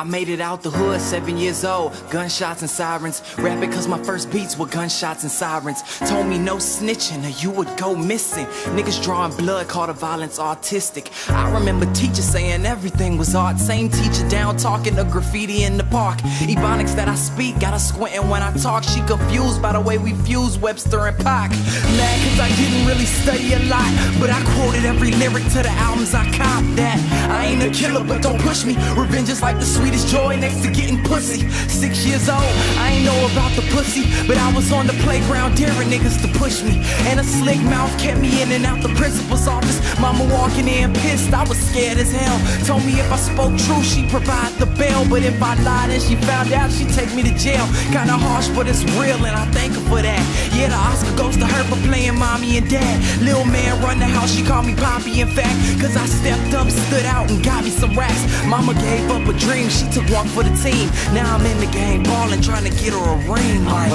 made it out the hood, 7 years old. Gunshots and sirens. Rapping cause my first beats were gunshots and sirens. Told me no snitching or you would go missing. Niggas drawing blood, call the violence artistic. I remember teachers saying everything was art. Same teacher down talking to graffiti in the park. Ebonics that I speak got her squinting when I talk. She confused by the way we fuse Webster and Pac. Mad cause I didn't really study a lot, but I quoted every lyric to the albums I copped that. I ain't a killer but don't push me. Revenge is like the sweetest joy next to getting pussy. 6 years old, I ain't know about the pussy, but I was on the playground daring niggas to push me. And a slick mouth kept me in and out the principal's office. Mama walking in pissed, I was scared as hell. Told me if I spoke true, she'd provide the bail, but if I lied and she found out, she'd take me to jail. Kinda harsh, but it's real and I thank her for that. Yeah, the Oscar goes to her for playing mommy and dad. Lil' man run the house, she called me Poppy in fact, cause I stepped up, stood out and got me some racks. Mama gave up a dream, she took one for the team. Now I'm in the game ballin', trying to get her a ring. I'm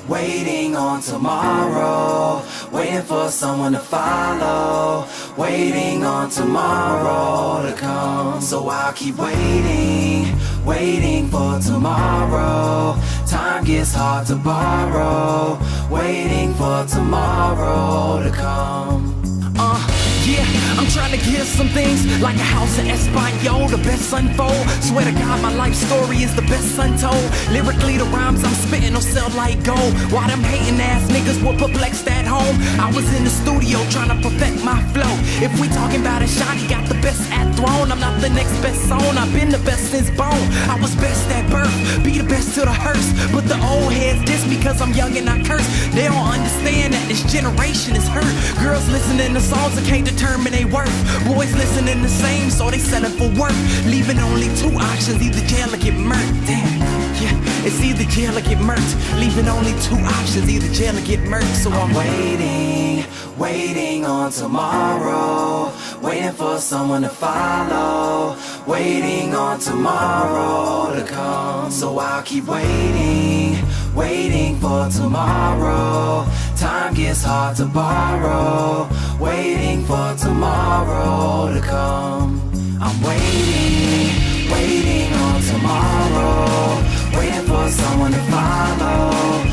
waiting on tomorrow, waiting for someone to follow, waiting on tomorrow to come. So I'll keep waiting for tomorrow. Time gets hard to borrow, waiting for tomorrow to come. Yeah, I'm trying to give some things like a house in Espanol, the best unfold. Swear to God, my life story is the best untold. Lyrically, the rhymes I'm spitting will sell like gold. Why them hating ass niggas were perplexed at home? I was in the studio trying to perfect my flow. If we talking about it, Shawty got the best at throne. I'm not the next best zone, I've been the best since bone. I was best at birth, be the best to the hearse. But the old heads diss me cause I'm young and I curse. They don't understand that this generation is hurt. Girls listening to songs that can't determine they worth. Boys listening the same, so they selling for work. Leaving only two options, either jail or get murked. Damn, yeah, it's either jail or get murked. Leaving only two options, either jail or get murked. So I'm waiting on tomorrow, waiting for someone to follow, waiting on tomorrow to come. So I'll keep waiting for tomorrow. Time gets hard to borrow, waiting for tomorrow to come. I'm waiting on tomorrow, waiting for someone to follow,